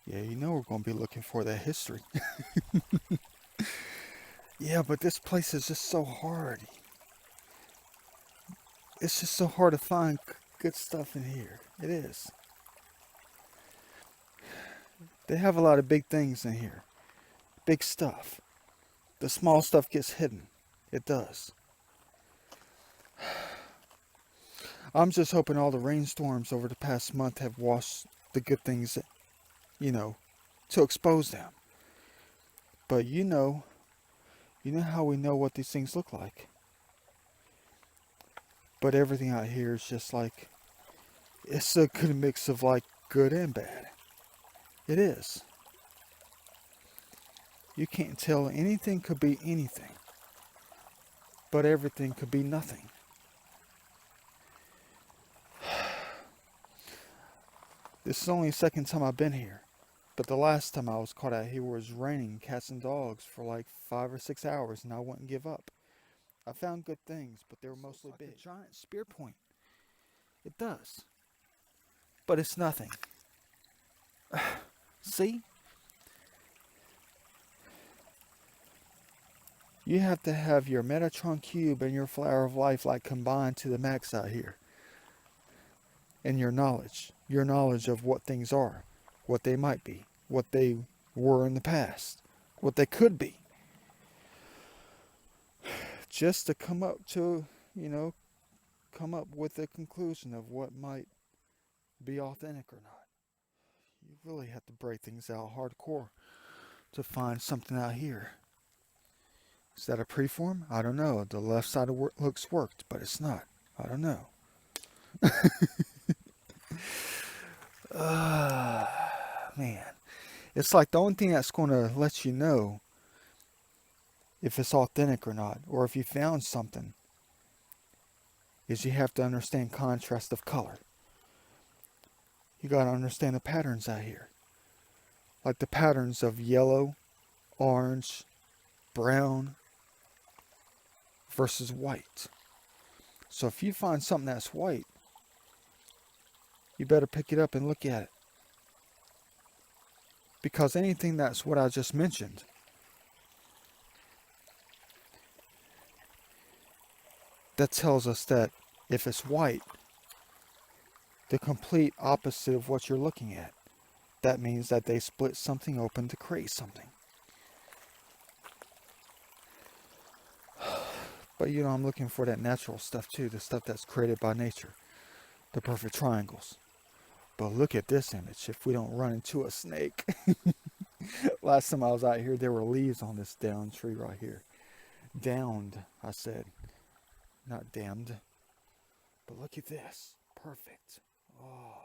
Yeah, you know we're going to be looking for that history. Yeah, but this place is just so hard. It's just so hard to find good stuff in here. It is. They have a lot of big things in here. Big stuff. The small stuff gets hidden. It does. I'm just hoping all the rainstorms over the past month have washed the good things, you know, to expose them. But you know how we know what these things look like. But everything out here is just like, it's a good mix of like good and bad. It is. You can't tell anything could be anything, but everything could be nothing. This is only the second time I've been here, but the last time I was caught out here was raining cats and dogs for like 5 or 6 hours, and I wouldn't give up. I found good things, but they were mostly big. A giant spear point. It does, but it's nothing. See? You have to have your Metatron cube and your flower of life like combined to the max out here. And your knowledge of what things are, what they might be, what they were in the past, what they could be. Just to come up to, come up with a conclusion of what might be authentic or not. You really have to break things out hardcore to find something out here. Is that a preform? I don't know. The left side of looks worked, but it's not. I don't know. Man. It's like the only thing that's going to let you know if it's authentic or not, or if you found something, is you have to understand contrast of color. You got to understand the patterns out here. Like the patterns of yellow, orange, brown versus white. So if you find something that's white, you better pick it up and look at it. Because anything that's what I just mentioned, that tells us that if it's white, the complete opposite of what you're looking at, that means that they split something open to create something. But I'm looking for that natural stuff too, the stuff that's created by nature, the perfect triangles. But look at this image, if we don't run into a snake. Last time I was out here, there were leaves on this downed tree right here. Downed, I said. Not damned. But look at this. Perfect. Oh,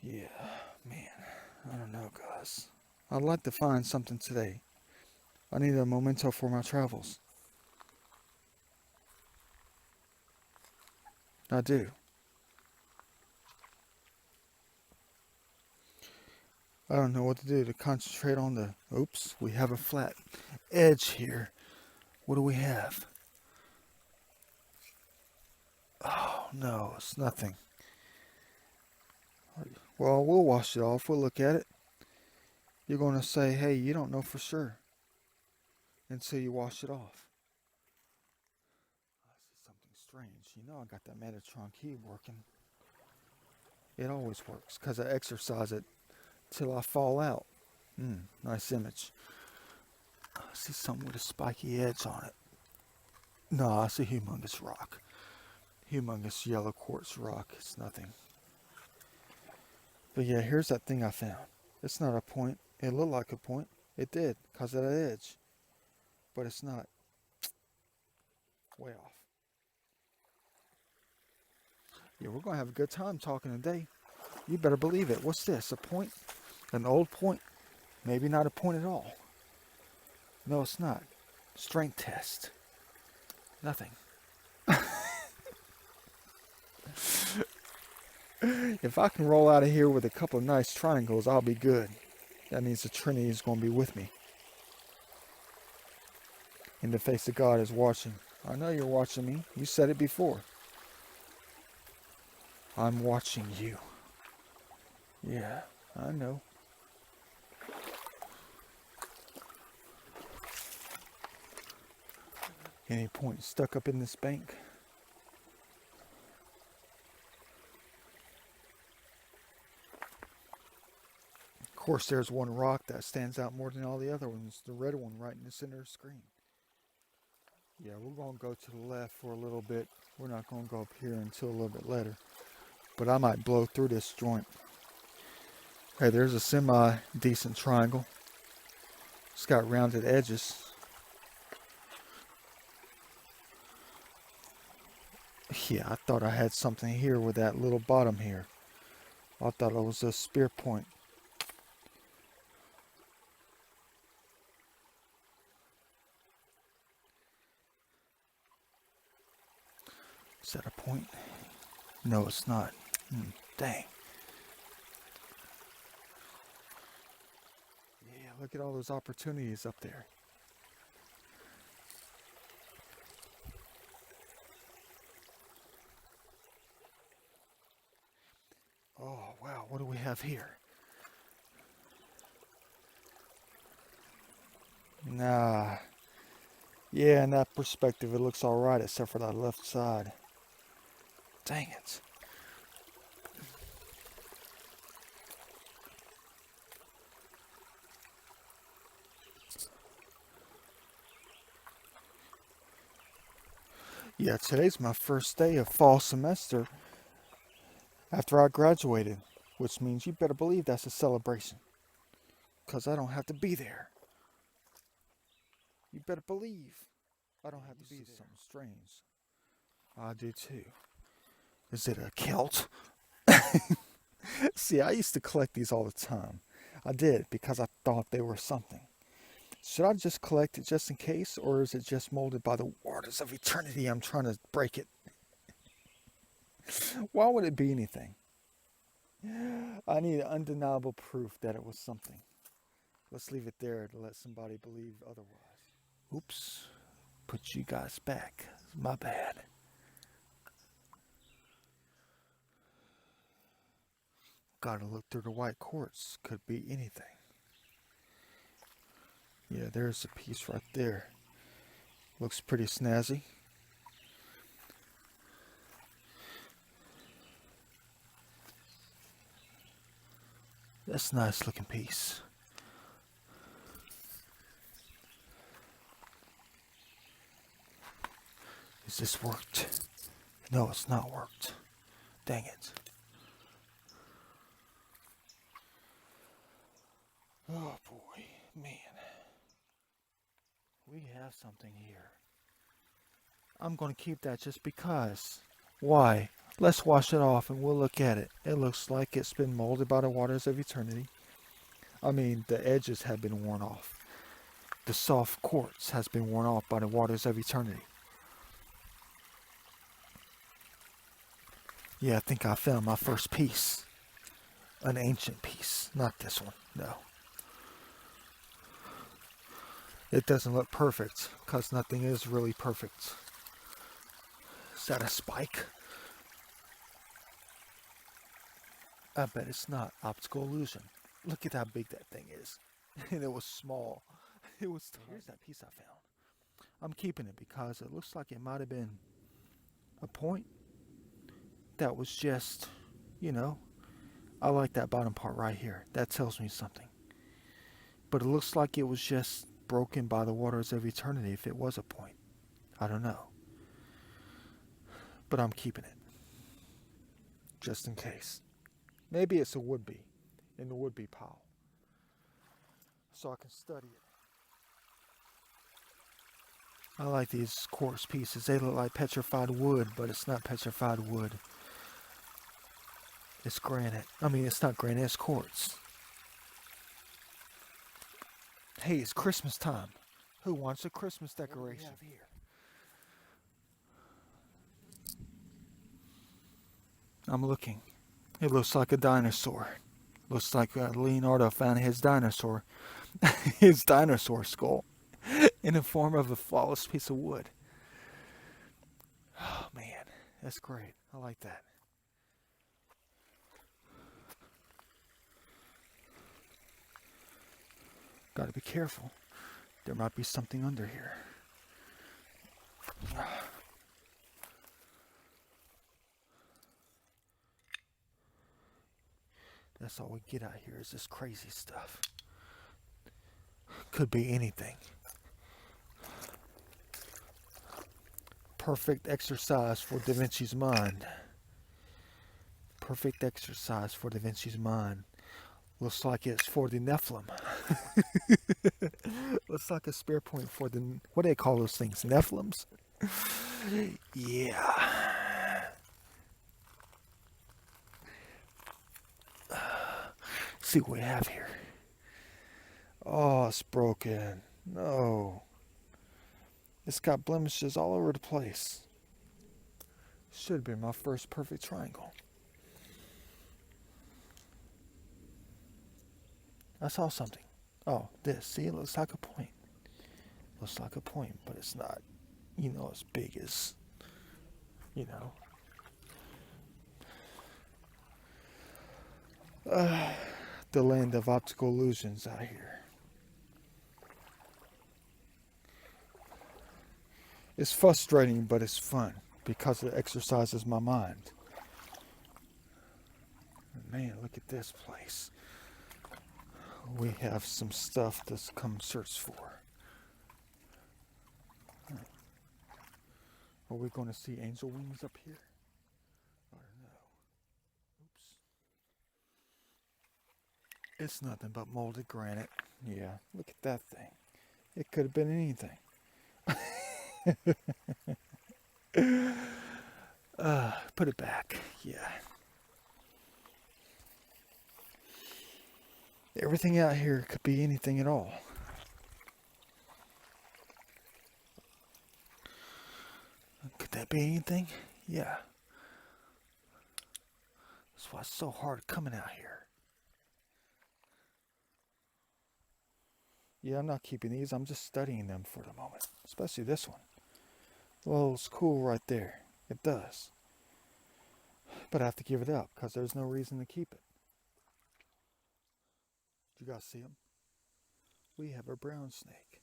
yeah. Yeah, man. I don't know, guys. I'd like to find something today. I need a memento for my travels. I do. I don't know what to do to concentrate on the... Oops, we have a flat edge here. What do we have? Oh, no, it's nothing. Well, we'll wash it off. We'll look at it. You're going to say, hey, you don't know for sure until you wash it off. I see something strange. I got that Metatron key working. It always works because I exercise it till I fall out. Nice image. I see something with a spiky edge on it. No, I see humongous rock. Humongous yellow quartz rock. It's nothing. But yeah, here's that thing I found. It's not a point. It looked like a point. It did, because of that edge. But it's not. Way off. Yeah, we're going to have a good time talking today. You better believe it. What's this? A point? An old point? Maybe not a point at all. No, it's not. Strength test. Nothing. If I can roll out of here with a couple of nice triangles, I'll be good. That means the Trinity is going to be with me. And the face of God is watching. I know you're watching me. You said it before. I'm watching you. Yeah, I know. Any point stuck up in this bank? Of course, there's one rock that stands out more than all the other ones, the red one right in the center of the screen. Yeah, we're going to go to the left for a little bit. We're not going to go up here until a little bit later. But I might blow through this joint. Hey, there's a semi-decent triangle. It's got rounded edges. Yeah, I thought I had something here with that little bottom here. I thought it was a spear point. Is that a point? No, it's not. Dang. Yeah, look at all those opportunities up there. Oh, wow, what do we have here? Nah. Yeah, in that perspective, it looks alright, except for that left side. Dang it. Yeah, today's my first day of fall semester after I graduated, which means you better believe that's a celebration. Because I don't have to be there. You better believe I don't have to be there. Something strange. I do too. Is it a Celt? See, I used to collect these all the time. I did because I thought they were something. Should I just collect it just in case, or is it just molded by the waters of eternity? I'm trying to break it. Why would it be anything? I need undeniable proof that it was something. Let's leave it there to let somebody believe otherwise. Oops. Put you guys back. My bad. Gotta look through the white quartz. Could be anything. Yeah, there's a piece right there. Looks pretty snazzy. That's a nice looking piece. Is this worked? No, it's not worked. Dang it. Oh boy, man. We have something here. I'm going to keep that just because. Why? Let's wash it off and we'll look at it. It looks like it's been molded by the waters of eternity. I mean, the edges have been worn off. The soft quartz has been worn off by the waters of eternity. Yeah, I think I found my first piece. An ancient piece. Not this one, no. It doesn't look perfect, because nothing is really perfect. Is that a spike? I bet it's not. Optical illusion. Look at how big that thing is. And it was small. It was tiny. Here's that piece I found. I'm keeping it because it looks like it might have been a point that was just, I like that bottom part right here. That tells me something. But it looks like it was just broken by the waters of eternity if it was a point. I don't know. But I'm keeping it. Just in case. Maybe it's a would-be in the would-be pile. So I can study it. I like these quartz pieces. They look like petrified wood, but it's not petrified wood. It's granite. I mean, it's not granite, it's quartz. Hey, it's Christmas time. Who wants a Christmas decoration? What do we have here? I'm looking. It looks like a dinosaur. Looks like Leonardo found his dinosaur skull in the form of a flawless piece of wood. Oh man, that's great. I like that. Gotta be careful. There might be something under here. That's all we get out here is this crazy stuff. Could be anything. Perfect exercise for Da Vinci's mind. Perfect exercise for Da Vinci's mind. Looks like it's for the Nephilim. Looks like a spear point for the... What do they call those things? Nephilims? Yeah. See what we have here. Oh, it's broken. No. It's got blemishes all over the place. Should be my first perfect triangle. I saw something. Oh, this. See, it looks like a point. Looks like a point, but it's not, as big as, the land of optical illusions out here. It's frustrating, but it's fun because it exercises my mind. Man, look at this place. We have some stuff to come search for. Are we going to see angel wings up here? I don't know. Oops. It's nothing but molded granite. Yeah, look at that thing. It could have been anything. Put it back. Yeah. Everything out here could be anything at all. Could that be anything? Yeah. That's why it's so hard coming out here. Yeah, I'm not keeping these. I'm just studying them for the moment. Especially this one. Well, it's cool right there. It does. But I have to give it up because there's no reason to keep it. You guys see them? We have a brown snake.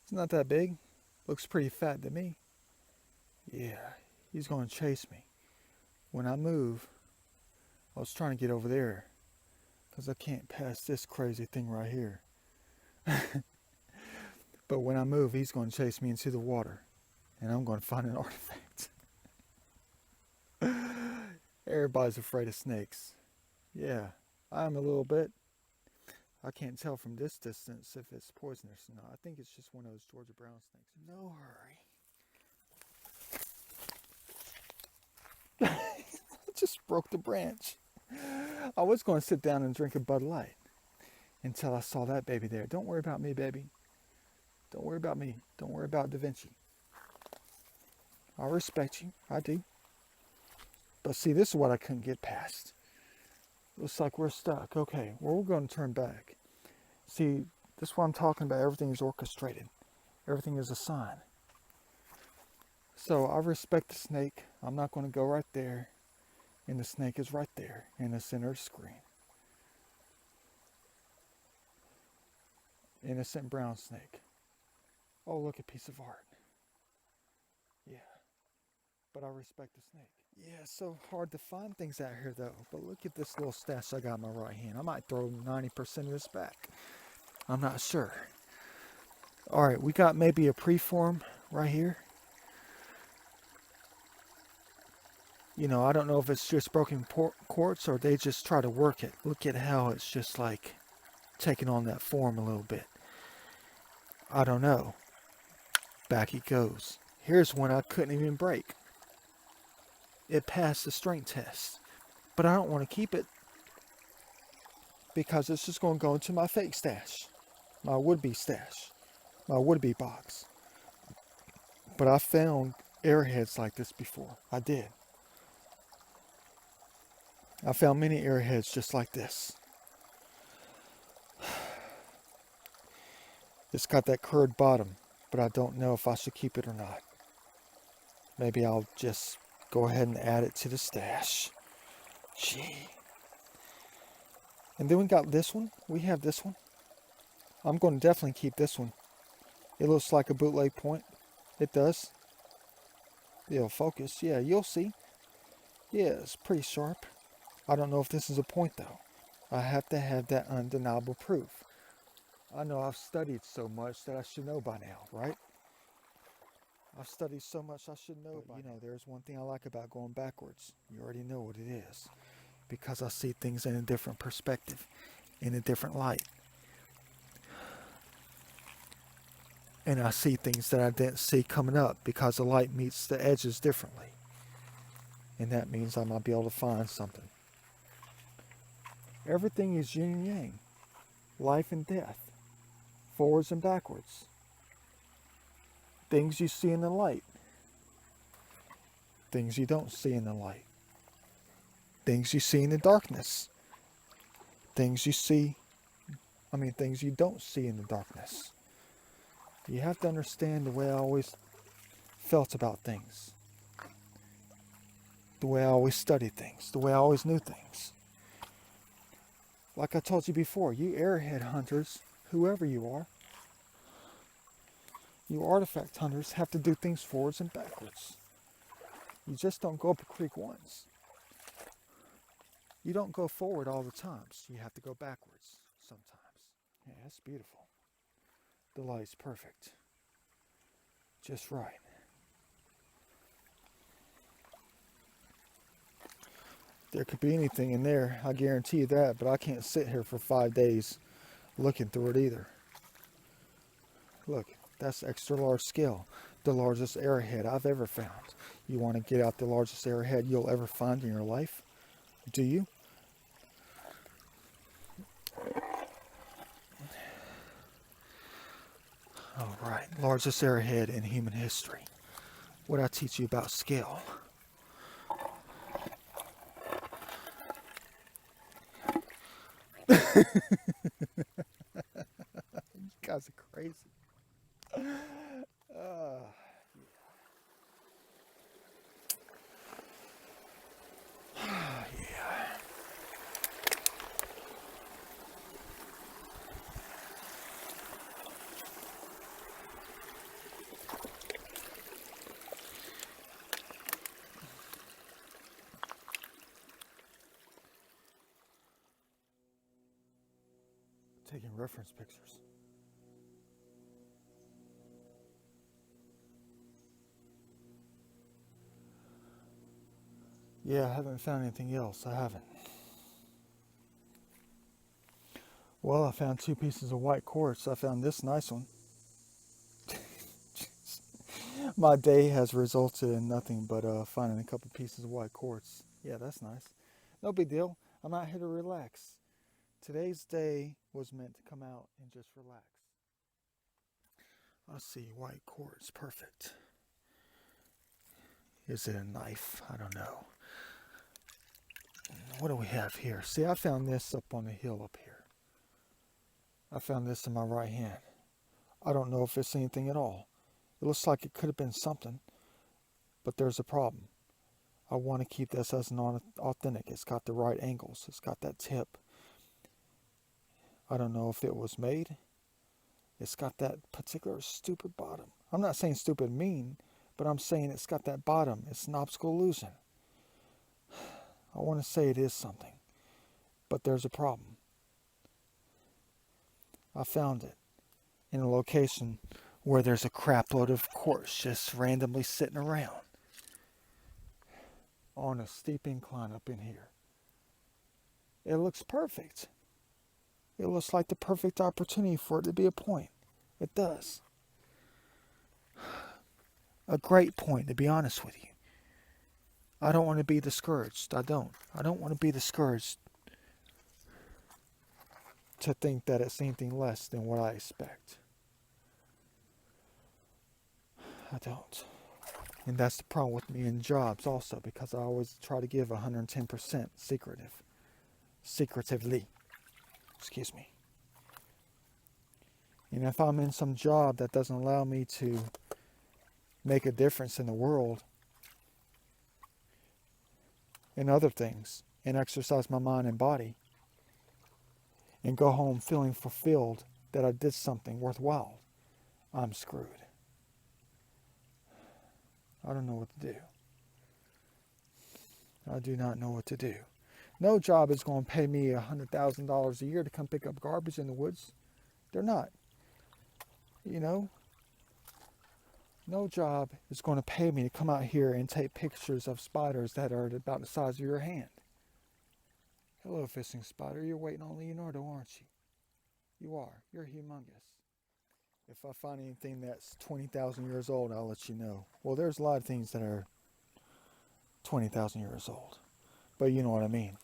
It's not that big. Looks pretty fat to me. Yeah, he's going to chase me. When I move, I was trying to get over there because I can't pass this crazy thing right here. But when I move, he's going to chase me into the water and I'm going to find an artifact. Everybody's afraid of snakes. Yeah, I'm a little bit. I can't tell from this distance if it's poisonous or not. I think it's just one of those Georgia brown snakes. No hurry. I just broke the branch. I was going to sit down and drink a Bud Light until I saw that baby there. Don't worry about me, baby. Don't worry about me. Don't worry about Da Vinci. I respect you. I do. But see, this is what I couldn't get past. Looks like we're stuck. Okay, well, we're going to turn back. See, this is what I'm talking about. Everything is orchestrated. Everything is a sign. So I respect the snake. I'm not going to go right there. And the snake is right there in the center of the screen. Innocent brown snake. Oh, look, a piece of art. Yeah. But I respect the snake. Yeah, it's so hard to find things out here, though. But look at this little stash I got in my right hand. I might throw 90% of this back. I'm not sure. All right, we got maybe a preform right here. I don't know if it's just broken quartz or they just try to work it. Look at how it's just like taking on that form a little bit. I don't know. Back it goes. Here's one I couldn't even break. It passed the strength test. But I don't want to keep it because it's just going to go into my fake stash. My would-be stash. My would-be box. But I found arrowheads like this before. I did. I found many arrowheads just like this. It's got that curved bottom, but I don't know if I should keep it or not. Maybe I'll just go ahead and add it to the stash. Gee, And then we got this one. We have this one. I'm going to definitely keep this one. It looks like a bootleg point. It does. It'll focus. Yeah, you'll see. Yeah, it's pretty sharp. I don't know if this is a point though. I have to have that undeniable proof. I know I've studied so much that I should know by now, right? I've studied so much I should know by now. You know, there's one thing I like about going backwards. You already know what it is. Because I see things in a different perspective, in a different light. And I see things that I didn't see coming up because the light meets the edges differently. And that means I might be able to find something. Everything is yin and yang. Life and death. Forwards and backwards. Things you see in the light. Things you don't see in the light. Things you see in the darkness. Things you don't see in the darkness. You have to understand the way I always felt about things. The way I always studied things. The way I always knew things. Like I told you before, you airhead hunters, whoever you are, you artifact hunters have to do things forwards and backwards. You just don't go up a creek once. You don't go forward all the times. You have to go backwards sometimes. Yeah, that's beautiful. The light's perfect. Just right. There could be anything in there, I guarantee you that, but I can't sit here for 5 days looking through it either. Look, that's extra large scale. The largest arrowhead I've ever found. You want to get out the largest arrowhead you'll ever find in your life? Do you? All right, largest arrowhead in human history. What I teach you about scale. You guys are crazy. Yeah. Taking reference pictures. Yeah, I haven't found anything else. I haven't. Well, I found 2 pieces of white quartz. I found this nice one. My day has resulted in nothing but finding a couple pieces of white quartz. Yeah, that's nice. No big deal. I'm out here to relax. Today's day was meant to come out and just relax. Let's see, white quartz, perfect. Is it a knife? I don't know. What do we have here? See, I found this up on the hill up here. I found this in my right hand. I don't know if it's anything at all. It looks like it could have been something, but there's a problem. I want to keep this as authentic. It's got the right angles. It's got that tip. I don't know if it was made. It's got that particular stupid bottom. I'm not saying stupid mean, but I'm saying it's got that bottom. It's an optical illusion. I want to say it is something, but there's a problem. I found it in a location where there's a crap load of quartz just randomly sitting around on a steep incline up in here. It looks perfect. It looks like the perfect opportunity for it to be a point. It does. A great point, to be honest with you. I don't want to be discouraged. I don't want to be discouraged to think that it's anything less than what I expect. I don't. And that's the problem with me in jobs also, because I always try to give 110% secretively. Excuse me. And if I'm in some job that doesn't allow me to make a difference in the world and other things and exercise my mind and body, and go home feeling fulfilled that I did something worthwhile, I'm screwed. I don't know what to do. I do not know what to do. No job is going to pay me $100,000 a year to come pick up garbage in the woods. They're not. You know, no job is going to pay me to come out here and take pictures of spiders that are about the size of your hand. Hello, fishing spider. You're waiting on Leonardo, aren't you? You are. You're humongous. If I find anything that's 20,000 years old, I'll let you know. Well, there's a lot of things that are 20,000 years old. But you know what I mean.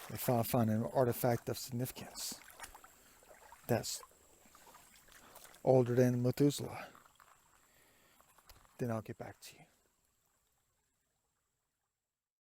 If I find an artifact of significance that's older than Methuselah, then I'll get back to you.